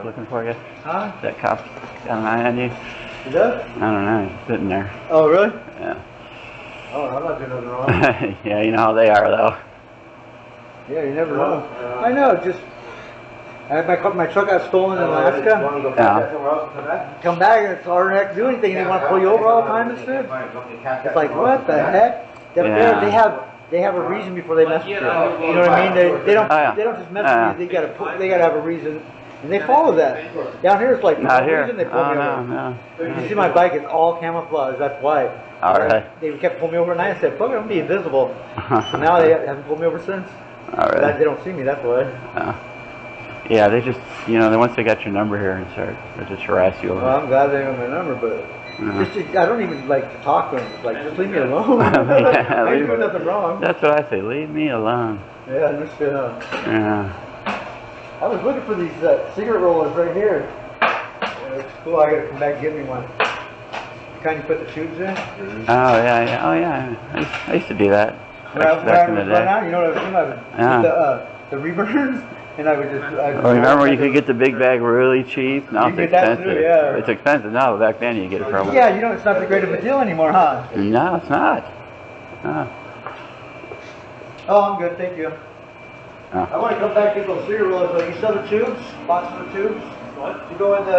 looking for you? Huh? That cop got an eye on you? He does? I don't know. He's sitting there. Oh, really? Yeah. Oh, I'm not doing nothing wrong. Yeah, you know how they are, though. Yeah, you never know. I know, just... My truck got stolen in Alaska. Yeah. Come back and it's hard not to do anything. They want to pull you over all the time and shit. It's like, what the heck? Yeah. They have a reason before they mess with you. You know what I mean? They don't just mess with you. They gotta have a reason, and they follow that. Down here it's like Not no here. reason they pull me over. No. You see my bike is all camouflage. That's why. All right. They kept pulling me over at night. I said, "Fuck it, I'm gonna be invisible." So now they haven't pulled me over since. All right. They don't see me. That's why. Yeah, they just, you know, once they got your number here and they just harass you over. Well, I'm glad they have my number, but I don't even like to talk to them. It's like, just leave me alone. I ain't doing nothing wrong. That's what I say. Leave me alone. Yeah, no shit. Yeah. I was looking for these cigarette rollers right here. It's cool. I gotta come back and get me one. The kind you put the tubes in. Oh yeah. Oh yeah. I used to do that. Back in the day. You know what I was doing? I would get the reburns. And I would just. Remember, you could get the big bag really cheap. Now it's expensive. Too, yeah. It's expensive now. Back then, you get it for. Yeah, you know, it's not that great of a deal anymore, huh? No, it's not. No. Oh, I'm good, thank you. I want to come back to those cigarette rollers. But you sell the tubes? Boxes of tubes? What? You go into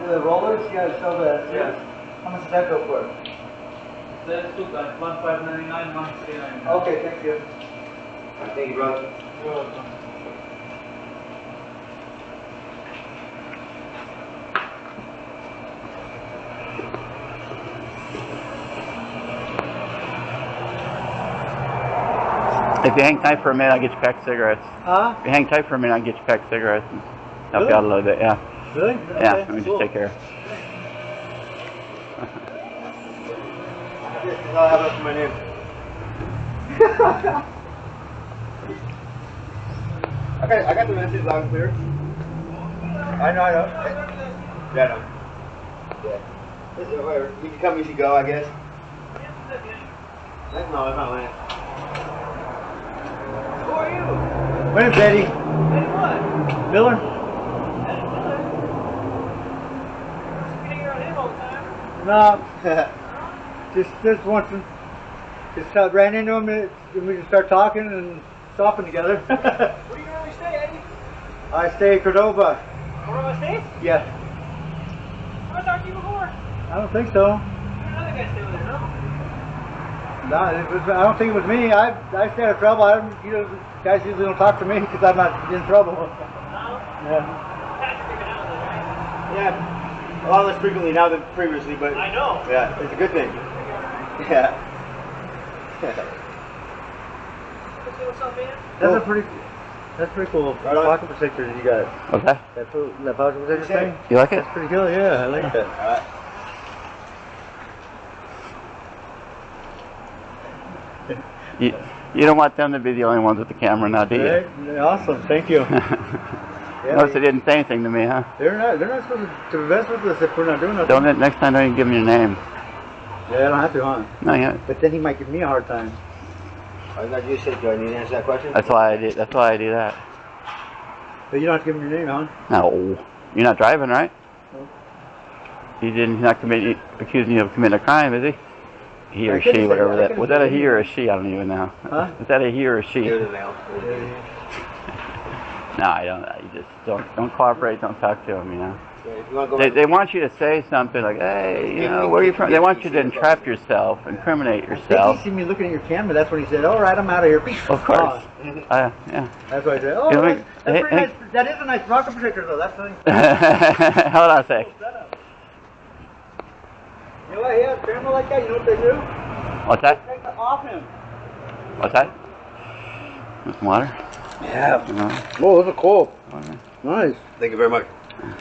the rollers? You gotta sell the tubes. Yeah. How much does that go for? That's two guys. 1,599, 1,399. Okay, thank you. Thank you, brother. You're welcome. If you hang tight for a minute, I'll get you a pack of cigarettes. Huh? If you hang tight for a minute, I'll get you a pack of cigarettes and help you out a little bit. Yeah. Really? Yeah. Okay, Let me cool. just take care. I'll have it for my name. I got the message loud and clear. I know. Yeah, I know. Yeah. Whatever. You can come as you go, I guess. No, that's not Lance. Who are you? My name's Eddie. Eddie what? Miller. Eddie Miller? You hang around him all the time. No. just once. Just ran into him and we just start talking and shopping together. Where do you really stay, Eddie? I stay in Cordova. Cordova State? Yeah. Have I talked to you before? I don't think so. Another guy stay with him, no? No, I don't think it was me. I stay out of trouble. Guys usually don't talk to me because I'm not in trouble. No? Yeah. That's sticking out though, right? Yeah. A lot less frequently now than previously, but I know. yeah, it's a good thing. Yeah. What's up, man? That's pretty cool. Right on. Pocket protector that you got. What's that? That pocket protector thing. You like it? That's pretty cool. Yeah, I like that. You don't want them to be the only ones with the camera now, do you? Right. Awesome. Thank you. Notice they didn't say anything to me, huh? They're not supposed to mess with us if we're not doing nothing. Next time, don't even give them your name. Yeah, I don't have to, huh? No, yeah. But then he might give me a hard time. I thought you said, do I need to answer that question? That's why I do that. But you don't have to give him your name, huh? No, you're not driving, right? No. He's not accusing you of committing a crime, is he? He or I couldn't she, say whatever that. I that. Was that a he or a she? I don't even know. Huh? Is that a he or a she? Give it a male. No, I don't. You just don't cooperate. Don't talk to them. You know. Yeah, if you want to go They want you to say something like, "Hey, you know, where are you from?" They want you to entrap yourself, incriminate I think yourself. he seen me looking at your camera. That's when he said, "All right, I'm out of here." Of course. Yeah. That's what I said. Oh, You know, that's pretty hey- nice. That is a nice pocket protector, though. That's nice. Hold on a sec. You know what? Yeah, a camera like that. You know what they do? What's that? Take it off him. What's that? Some water? Yeah. No. Oh, those are cool. Okay. Nice. Thank you very much.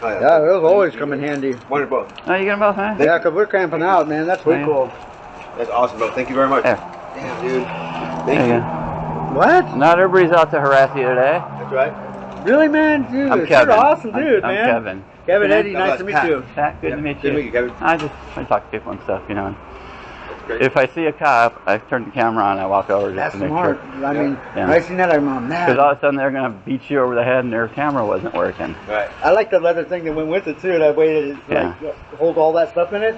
Oh, Yeah, those always come in handy. Wonderful. Oh, you get them both, huh? Yeah, because we're camping out, man. That's way Yeah. cool. That's awesome, bro. Thank you very much. There. Damn, dude. There Thank you you. go. What? Not everybody's out to harass you today. That's right. Really, man? Dude, I'm you're Kevin. an awesome dude, I'm man. Kevin. Kevin, Eddie, God nice bless. to meet Pat. you. Pat, good to meet Good to you. meet you, Kevin. I talk to people and stuff, you know. Okay. If I see a cop, I turn the camera on. I walk over just That's to make smart. sure. I mean, Yeah. when I seen that, I'm Because mad. all of a sudden they're gonna beat you over the head, and their camera wasn't working. Right. I like the leather thing that went with it too. That way it Yeah. hold all that stuff in it.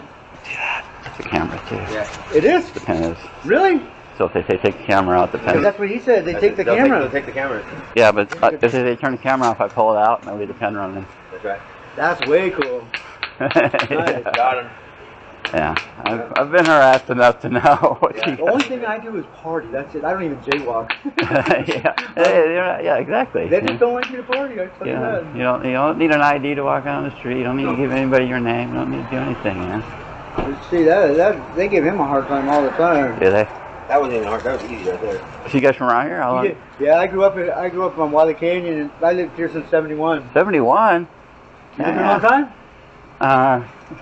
It's a camera too. Yeah. It is The pin is. really. So if they say take the camera out, the Because pin. that's what he said. They take the They'll camera. They'll take the camera. Yeah, but if they turn the camera off, I pull it out and I leave the pen running. That's right. That's way cool. Yeah. Got him. Yeah, I've been harassed enough to know what Yeah. you The only thing I do is party. That's it. I don't even jaywalk. yeah. Hey, yeah, exactly. They just don't like me to party. I tell you Yeah, that. you don't need an ID to walk down the street. You don't need to give anybody your name. You don't need to do anything, man. See that they give him a hard time all the time. Do they? That wasn't even hard. That was easy right there. So you guys from around here? How long? Yeah, I grew up on Wiley Canyon, and I lived here since '71. 71. You been a long time?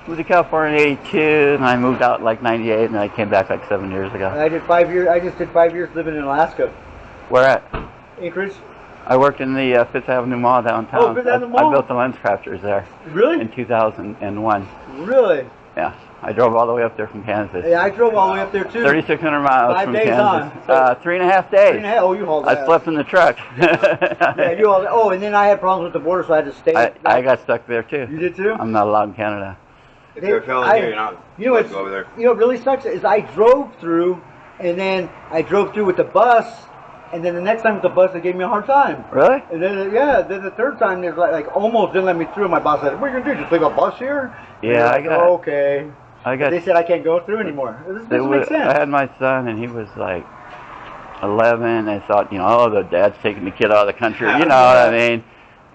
Moved to California in '82, and I moved out like '98, and I came back like 7 years ago. I did 5 years. I just did 5 years living in Alaska, Where at? Anchorage. I worked in the Fifth Avenue Mall downtown. Oh, Fifth Avenue I Mall? built the lens crafters there Really? in 2001. Really? Yeah, I drove all the way up there from Kansas. Yeah, I drove all the way up there too. 3,600 miles 5 from days Kansas. on. So- 3.5 days. 3.5. Oh, you hauled that. I slept in the truck. Yeah, you hauled. Oh, and then I had problems with the border, so I had to stay. I got stuck there too. You did too? I'm not allowed in Canada. If you're a felon I- here, you're not. You know what's, go over there. you know what really sucks is I drove through, and then I drove through with the bus, and then the next time with the bus they gave me a hard time. Really? And then then the third time they like almost didn't let me through. My boss said, "What are you gonna do? Just leave a bus here?" And Yeah, I'm I like, got. okay. I got. They said I can't go through anymore. This doesn't make sense. I had my son, and he was like 11. They thought, oh, the dad's taking the kid out of the country. You know what I mean?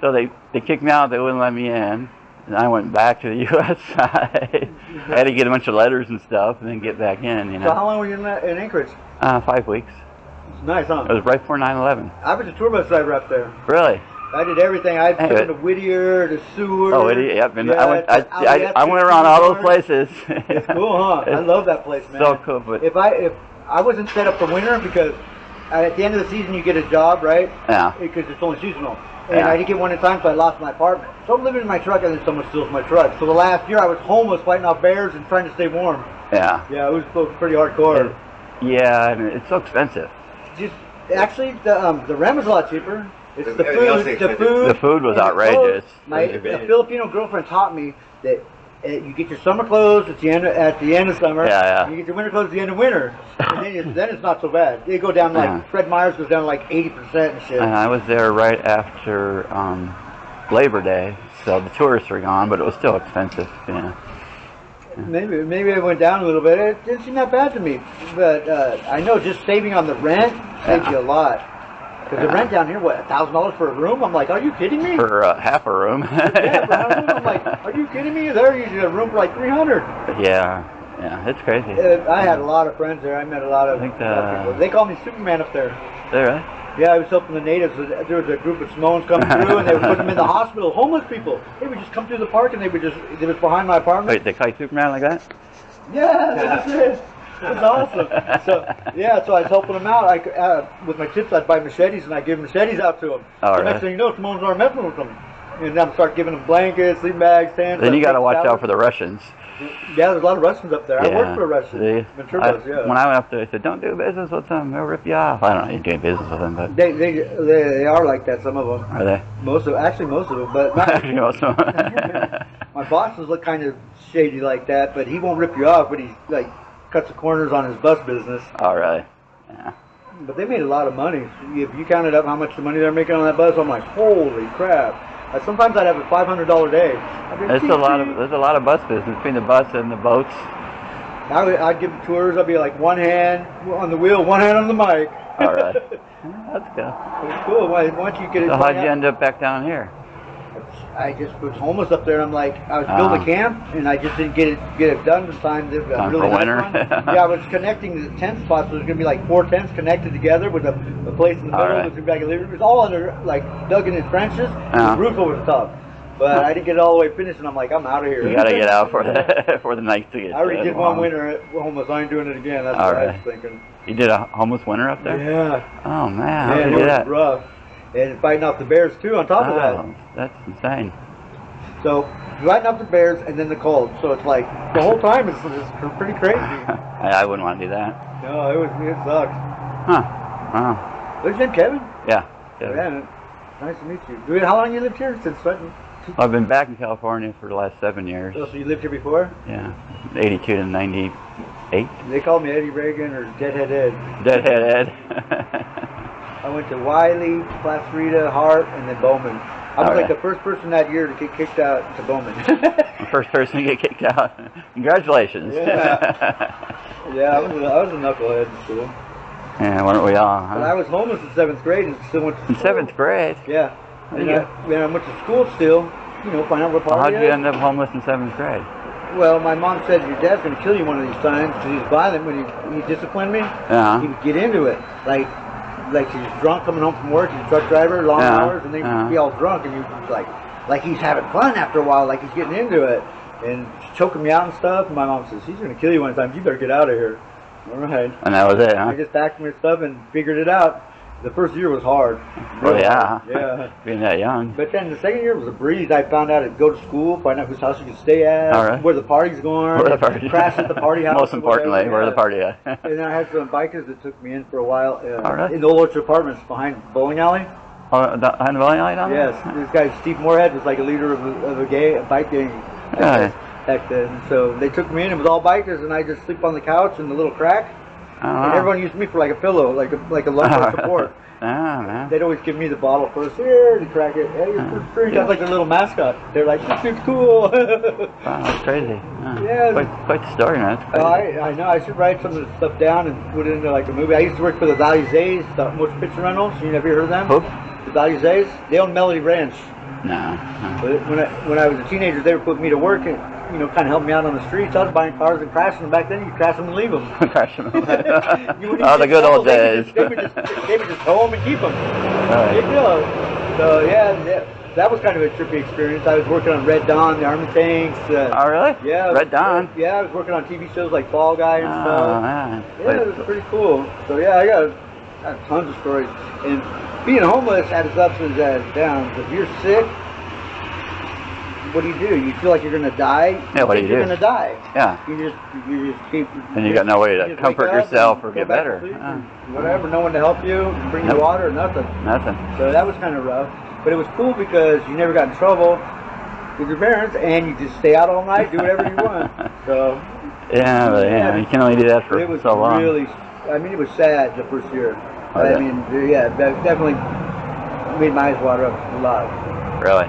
So they kicked me out. They wouldn't let me in. And I went back to the U.S. side. I had to get a bunch of letters and stuff, and then get back in. So how long were you in Anchorage? 5 weeks. It's nice, huh? It was right before 9/11. I was a tour bus driver up there. Really? I did everything. I Hey, took but- to Whittier, to Seward. Oh, yep. And yeah, I went. to I went around all those places. It's cool, huh? I love that place, man. So cool, but If I wasn't set up for winter, because at the end of the season you get a job, right? yeah. Because it's only seasonal. And Yeah. I didn't get one in time, so I lost my apartment. So I'm living in my truck, and then someone steals my truck. So the last year I was homeless, fighting off bears and trying to stay warm. Yeah. Yeah, it was pretty hardcore. Yeah, and it's so expensive. Just actually, the rent was a lot cheaper. It's the Everything else food. is The expensive. food. The food was and the outrageous. clothes. The Filipino girlfriend taught me that you get your summer clothes at the end of summer. Yeah, yeah. You get your winter clothes at the end of winter, and then it's not so bad. They go down like Yeah. Fred Meyer's goes down like 80% and shit. And I was there right after Labor Day, so the tourists were gone, but it was still expensive. Yeah. Maybe I went down a little bit. It didn't seem that bad to me, but I know just saving on the rent saves you a lot. Because the Yeah. rent down here, what, $1,000 for a room? I'm like, are you kidding me? For half a room. Yeah, for a room. I'm like, are you kidding me? There, you get a room for like 300. Yeah, it's crazy. I had a lot of friends there. I met a lot of I think, people. They call me Superman up there. There, Yeah, I was helping the natives. There was a group of Samoans coming through, and they would put them in the hospital. Homeless people. They would just come through the park, and they was behind my apartment. Wait, they call you Superman like that? Yeah, that's it. It's awesome. So I was helping them out. With my tips, I'd buy machetes, and I'd give machetes out to them. All The next right. thing you know, Samoans aren't messing with them. And I'm start giving them blankets, sleeping bags, tents. Then you got to take watch showers. out for the Russians. Yeah, there's a lot of Russians up there. I Yeah. worked for a Russian. See? Venturas, yeah. When I went up there, they said, "Don't do business with them; they'll rip you off." I don't know, you're doing business with them, but They are like that. Some of them. are they? Most of them, but not, You know, so- my bosses look kind of shady like that. But he won't rip you off. But he like cuts the corners on his bus business. Oh, really? Yeah. But they made a lot of money. If you counted up how much the money they're making on that bus, I'm like, holy crap! Sometimes I'd have a $500 day. I'd be, There's a lot of bus business between the bus and the boats. I'd give tours. I'd be like one hand on the wheel, one hand on the mic. All right. That's good. It's cool. Once you get it. So how'd you end up back down here? I just was homeless up there, and I'm like, I was building a camp, and I just didn't get it done in time. Time Really for nice winter. one. Yeah, I was connecting the tent spots. So there's gonna be like 4 tents connected together with a place in the All middle. right. There's gonna be like a living room. It was all under like dug in trenches, Uh-huh. with a roof over the top. But I didn't get it all the way finished, and I'm like, I'm out of here. You gotta get out for the nights to get. I already did one long. winter homeless. I ain't doing it again. That's All what I right. was thinking. You did a homeless winter up there? Yeah. Oh man, how Man, did it you do was that? rough. And fighting off the bears too on top of that. Oh, that's insane. So right after Bears and then the Colts. So it's like the whole time it's pretty crazy. I wouldn't want to do that. No, it sucks. Huh. Wow. What's your name, Kevin? Yeah. Oh, yeah. Nice to meet you. How long you lived here? Since when? I've been back in California for the last 7 years. Oh, so you lived here before? Yeah. 82 to 98. They called me Eddie Reagan or Deadhead Ed. Deadhead Ed. I went to Wiley, Placerita, Hart, and then Bowman. I was All like right. the first person that year to get kicked out to Bowman. The first person to get kicked out. Congratulations. Yeah, I was a knucklehead in school. Yeah, weren't we all? But I Huh? was homeless in 7th grade and still went to In school. 7th grade. Yeah. How'd And you I went to school still, find out what Well, party how'd you end up homeless in 7th grade? Well, my mom said your dad's going to kill you one of these times because he's violent when he disciplined me. Yeah. He would get into it. Like he's drunk coming home from work, he's a truck driver, long Yeah. hours, and then he'd be all drunk and he'd be like he's having fun after a while, like he's getting into it. And choking me out and stuff. And my mom says, he's going to kill you one time, you better get out of here. All right. And that was it, huh? I just packed my stuff and figured it out. The first year was hard. Oh, Really yeah. hard. Yeah. Being that young. But then the second year was a breeze. I found out to go to school, find out whose house you could stay at, All right. where the party's going, Where the party? crash at the party house. Most or importantly, whatever. where the Yeah. party at? And then I had some bikers that took me in for a while All right. in the Old Orchard Apartments behind Bowling Alley. Oh, behind the bowling alley down there? Yes, this guy Steve Moorhead was like a leader of a bike gang Yeah. back then. So they took me in. It was all bikers, and I just sleep on the couch in the little crack. Oh, And wow. everyone used me for like a pillow, like a lumbar support. Ah, man. They'd always give me the bottle first. Here, to crack it. Hey, you're free. That's like the little mascot. They're like, this dude's cool. Wow, that's crazy. Yeah. Quite the story, man. That's crazy. I know. I should write some of the stuff down and put it into like a movie. I used to work for the Valley Zays, the motion picture rentals. You never heard of them? Who? The Valley Zays. They own Melody Ranch. No. But when I was a teenager, they were putting me to work and kind of helping me out on the streets. I was buying cars and crashing them. Back then, you crash them and leave them. Crash them. You wouldn't even Oh, the get good old trouble. days. They would just tow them and keep them. Right. Big deal. So yeah, that was kind of a trippy experience. I was working on Red Dawn, the Army tanks. Oh, really? Yeah. Red Dawn? Yeah, I was working on TV shows like Fall Guy and Oh, stuff. man. Yeah, it was pretty cool. So yeah, I got tons of stories. And being homeless had its ups and its downs. If you're sick, what do? You feel like you're gonna die. Yeah, what do you You're do? gonna die. Yeah. You just keep. And you got no way to just comfort wake up yourself and or go get back to better. sleep Ah. and whatever. No one to help you, bring you Nope. water, nothing. Nothing. So that was kind of rough. But it was cool because you never got in trouble with your parents, and you just stay out all night, do whatever you want. So Yeah, but yeah, you can only do that for it was so long. really. I mean, it was sad the first year. Oh, I yeah. mean, yeah, that definitely made my eyes water up a lot. Really.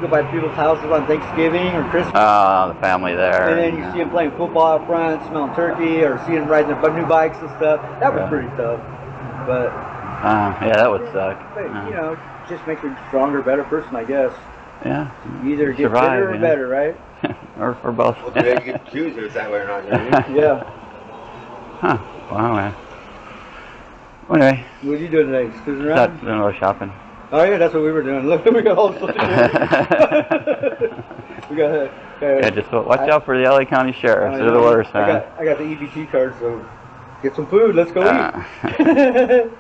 Go by people's houses on Thanksgiving or Christmas, Oh, the family there. and then you see them playing football out front, smelling turkey, or see them riding their new bikes and stuff. That was Yeah. pretty tough. But Yeah, that would suck. just makes you a stronger, better person, I guess. Yeah. You either get Survive, better or you know. better, right? or both. Well, today you can choose if it's that way or not. You know what I mean? Yeah. Huh. Wow, man. Well, anyway, What are you doing today? Just cruising not around? doing a little shopping. Oh yeah, that's what we were doing. Look, we got all the stuff. We got. Yeah, just watch out for the LA County Sheriffs. They're the worst, man. I got the EBT card, so get some food. Let's go eat.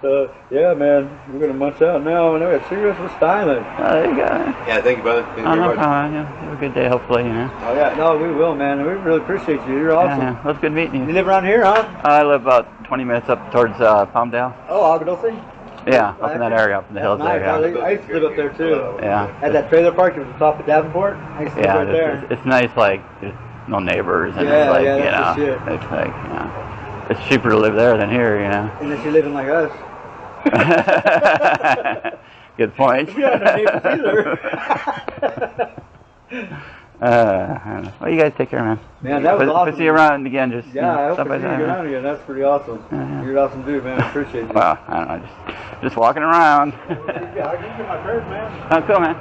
So yeah, man, we're gonna munch out now, and we got cigarettes with styling. There you go. Yeah, thank you, brother. Thank you Oh, very no much. problem. Yeah, have a good day, hopefully, you know. Oh yeah, no, we will, man. We really appreciate you. You're awesome. Yeah, well, it's good meeting You you. live around here, huh? I live about 20 minutes up towards Palmdale. Oh, Agudosy? Yeah, up in that area, up in the hills Nice. there, yeah. I used to live up there too. Yeah. At that trailer park at the top of Davenport. I used to live Yeah, right there. it's nice, like, there's no neighbors, and Yeah, it's like, yeah, you that's know, the shit. it's like, you know, it's cheaper to live there than here, you know. Unless you're living like us. Good point. We don't have neighbors either. Well, you guys take care, man. Man, that was If I awesome. see you around again, just Yeah, I hope stop I by see you there. around again. That's pretty awesome. Yeah. You're an awesome dude, man. I appreciate you. Well, I don't know, just walking around. Yeah, I can get my prayers, man. Oh, cool, man.